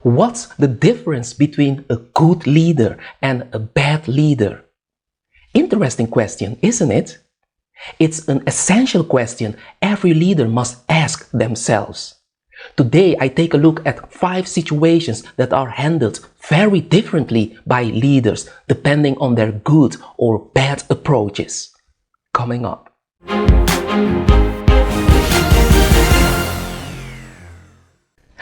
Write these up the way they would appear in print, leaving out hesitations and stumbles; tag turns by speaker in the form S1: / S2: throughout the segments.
S1: What's the difference between a good leader and a bad leader? Interesting question, isn't it? It's an essential question every leader must ask themselves. Today, I take a look at 5 situations that are handled very differently by leaders depending on their good or bad approaches. Coming up.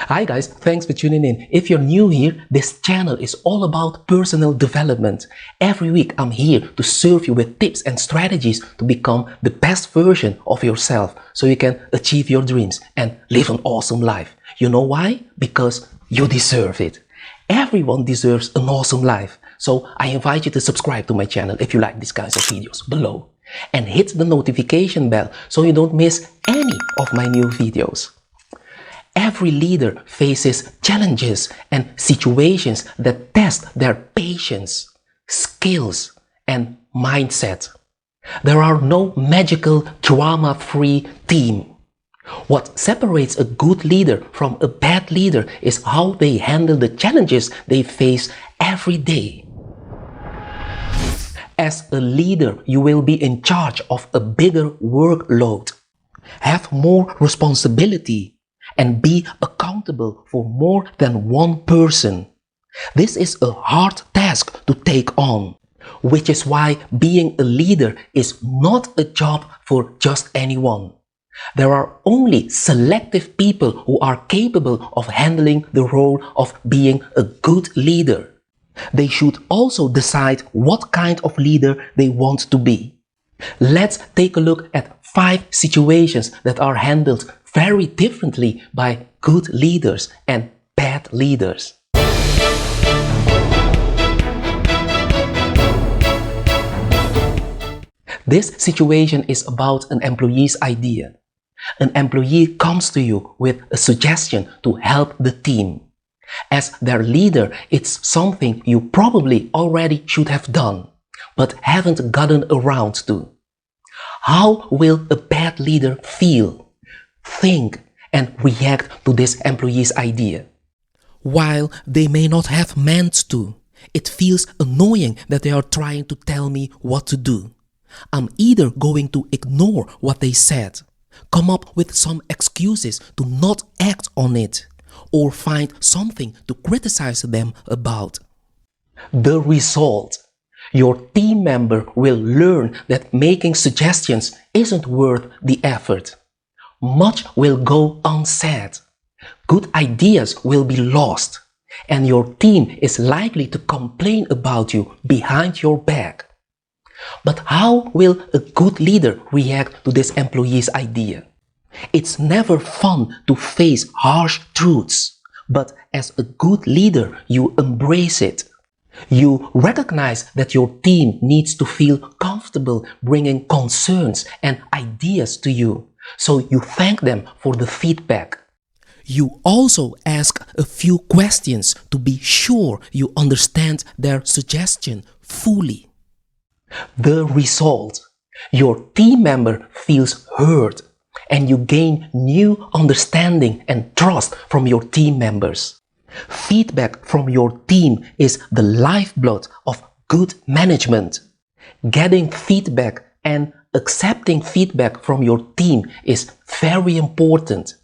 S1: Hi guys, thanks for tuning in. If you're new here, this channel is all about personal development. Every week I'm here to serve you with tips and strategies to become the best version of yourself so you can achieve your dreams and live an awesome life. You know why? Because you deserve it. Everyone deserves an awesome life. So I invite you to subscribe to my channel if you like these kinds of videos below. And hit the notification bell so you don't miss any of my new videos. Every leader faces challenges and situations that test their patience, skills, and mindset. There are no magical, drama-free team. What separates a good leader from a bad leader is how they handle the challenges they face every day. As a leader, you will be in charge of a bigger workload, have more responsibility, and be accountable for more than one person. This is a hard task to take on, which is why being a leader is not a job for just anyone. There are only selective people who are capable of handling the role of being a good leader. They should also decide what kind of leader they want to be. Let's take a look at 5 situations that are handled very differently by good leaders and bad leaders. This situation is about an employee's idea. An employee comes to you with a suggestion to help the team. As their leader, it's something you probably already should have done, but haven't gotten around to. How will a bad leader feel, think, and react to this employee's idea? While they may not have meant to, it feels annoying that they are trying to tell me what to do. I'm either going to ignore what they said, come up with some excuses to not act on it, or find something to criticize them about. The result: your team member will learn that making suggestions isn't worth the effort. Much will go unsaid. Good ideas will be lost, and your team is likely to complain about you behind your back. But how will a good leader react to this employee's idea? It's never fun to face harsh truths, but as a good leader, you embrace it. You recognize that your team needs to feel comfortable bringing concerns and ideas to you, so you thank them for the feedback. You also ask a few questions to be sure you understand their suggestion fully. The result: your team member feels heard, and you gain new understanding and trust from your team members. Feedback from your team is the lifeblood of good management. Getting feedback and accepting feedback from your team is very important.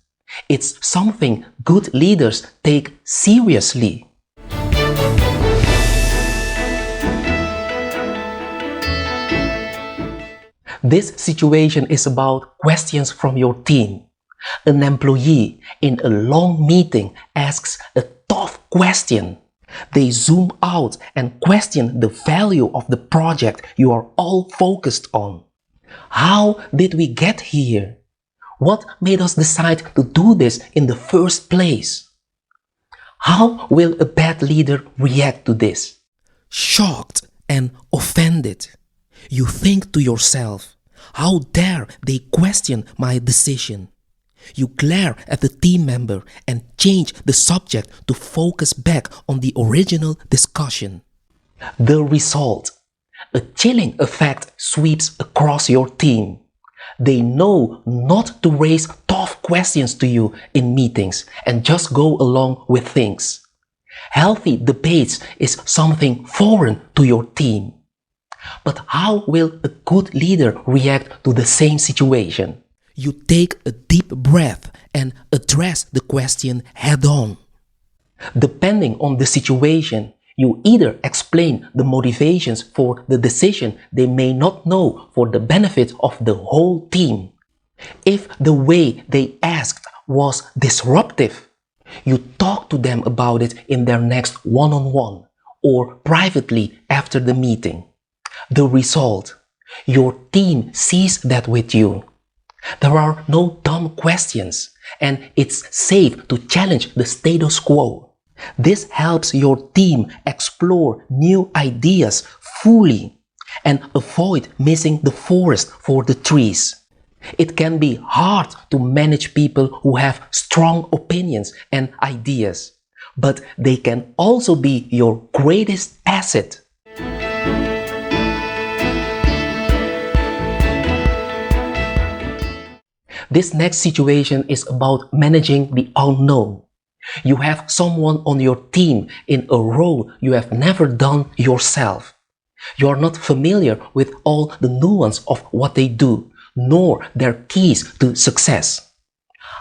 S1: It's something good leaders take seriously. This situation is about questions from your team. An employee in a long meeting asks a tough question. They zoom out and question the value of the project you are all focused on. How did we get here? What made us decide to do this in the first place? How will a bad leader react to this? Shocked and offended. You think to yourself, how dare they question my decision? You glare at the team member and change the subject to focus back on the original discussion. The result: a chilling effect sweeps across your team. They know not to raise tough questions to you in meetings and just go along with things. Healthy debates is something foreign to your team. But how will a good leader react to the same situation? You take a deep breath and address the question head on. Depending on the situation, you either explain the motivations for the decision they may not know for the benefit of the whole team. If the way they asked was disruptive, you talk to them about it in their next one-on-one or privately after the meeting. The result: your team sees that with you. There are no dumb questions, and it's safe to challenge the status quo. This helps your team explore new ideas fully and avoid missing the forest for the trees. It can be hard to manage people who have strong opinions and ideas, but they can also be your greatest asset. This next situation is about managing the unknown. You have someone on your team in a role you have never done yourself. You are not familiar with all the nuance of what they do, nor their keys to success.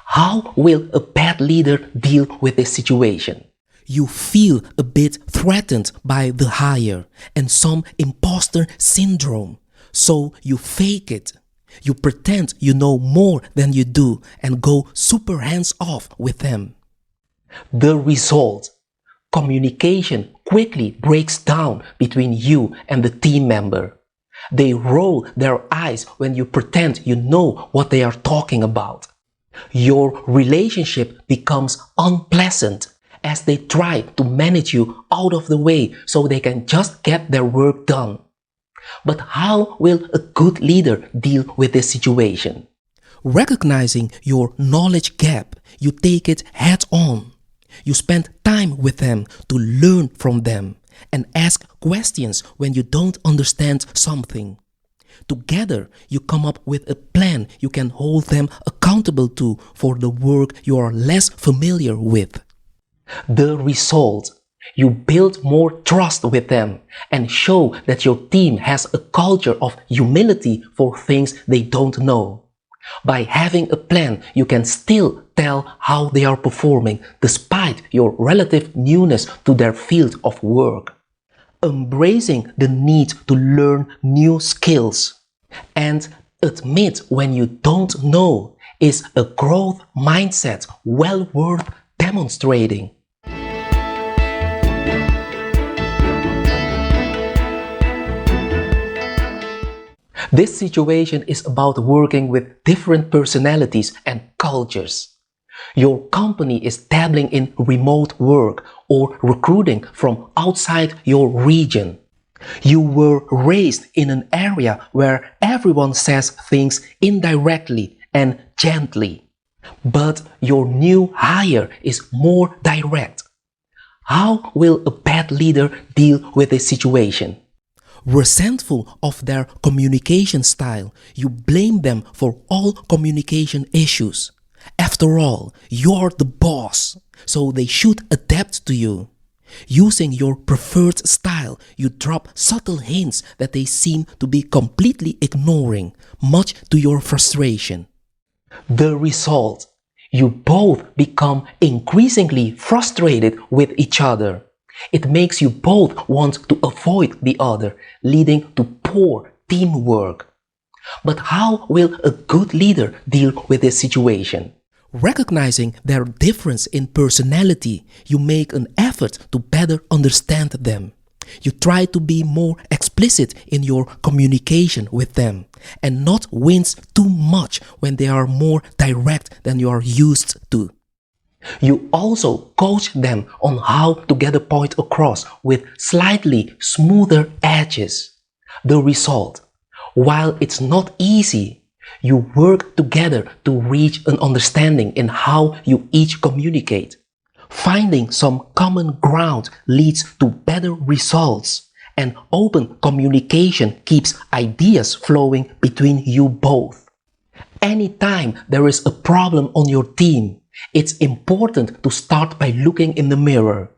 S1: How will a bad leader deal with this situation? You feel a bit threatened by the hire and some imposter syndrome, so you fake it. You pretend you know more than you do and go super hands-off with them. The result: communication quickly breaks down between you and the team member. They roll their eyes when you pretend you know what they are talking about. Your relationship becomes unpleasant as they try to manage you out of the way so they can just get their work done. But how will a good leader deal with this situation? Recognizing your knowledge gap, you take it head on. You spend time with them to learn from them and ask questions when you don't understand something. Together, you come up with a plan you can hold them accountable to for the work you are less familiar with. The result: you build more trust with them and show that your team has a culture of humility for things they don't know. By having a plan, you can still tell how they are performing despite your relative newness to their field of work. Embracing the need to learn new skills and admit when you don't know is a growth mindset well worth demonstrating. This situation is about working with different personalities and cultures. Your company is dabbling in remote work or recruiting from outside your region. You were raised in an area where everyone says things indirectly and gently. But your new hire is more direct. How will a bad leader deal with this situation? Resentful of their communication style, you blame them for all communication issues. After all, you're the boss, so they should adapt to you. Using your preferred style, you drop subtle hints that they seem to be completely ignoring, much to your frustration. The result: you both become increasingly frustrated with each other. It makes you both want to avoid the other, leading to poor teamwork. But how will a good leader deal with this situation? Recognizing their difference in personality, you make an effort to better understand them. You try to be more explicit in your communication with them and not wince too much when they are more direct than you are used to. You also coach them on how to get a point across with slightly smoother edges. The result: while it's not easy, you work together to reach an understanding in how you each communicate. Finding some common ground leads to better results, and open communication keeps ideas flowing between you both. Anytime there is a problem on your team, it's important to start by looking in the mirror.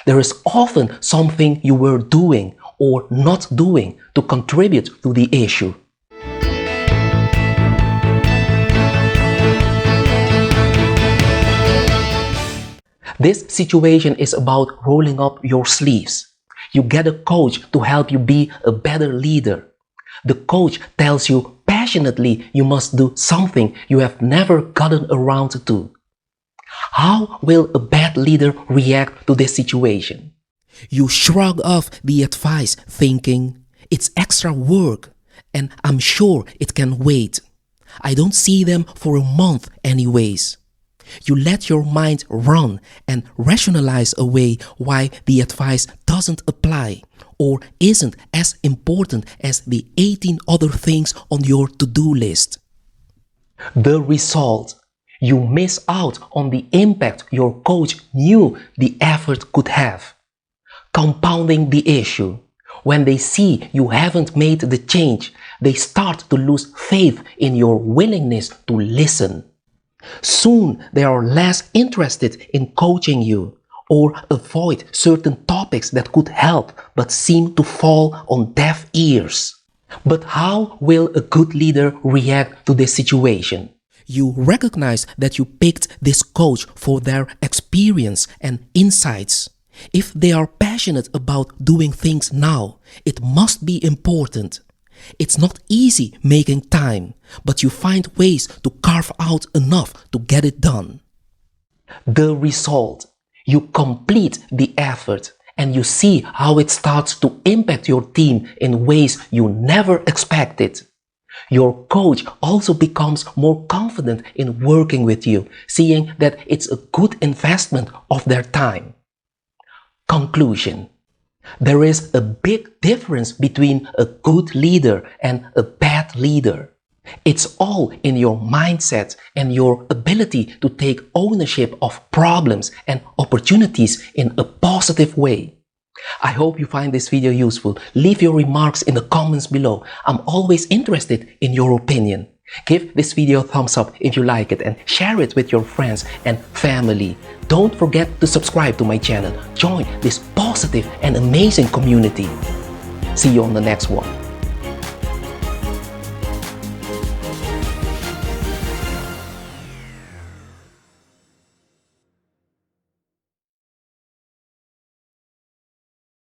S1: There is often something you were doing or not doing to contribute to the issue. This situation is about rolling up your sleeves. You get a coach to help you be a better leader. The coach tells you passionately you must do something you have never gotten around to. How will a bad leader react to this situation? You shrug off the advice thinking, it's extra work and I'm sure it can wait. I don't see them for a month anyways. You let your mind run and rationalize away why the advice doesn't apply or isn't as important as the 18 other things on your to-do list. The result: you miss out on the impact your coach knew the effort could have. Compounding the issue, when they see you haven't made the change, they start to lose faith in your willingness to listen. Soon they are less interested in coaching you or avoid certain topics that could help but seem to fall on deaf ears. But how will a good leader react to this situation? You recognize that you picked this coach for their experience and insights. If they are passionate about doing things now, it must be important. It's not easy making time, but you find ways to carve out enough to get it done. The result: you complete the effort and you see how it starts to impact your team in ways you never expected. Your coach also becomes more confident in working with you, seeing that it's a good investment of their time. Conclusion: there is a big difference between a good leader and a bad leader. It's all in your mindset and your ability to take ownership of problems and opportunities in a positive way. I hope you find this video useful. Leave your remarks in the comments below. I'm always interested in your opinion. Give this video a thumbs up if you like it and share it with your friends and family. Don't forget to subscribe to my channel. Join this positive and amazing community. See you on the next one.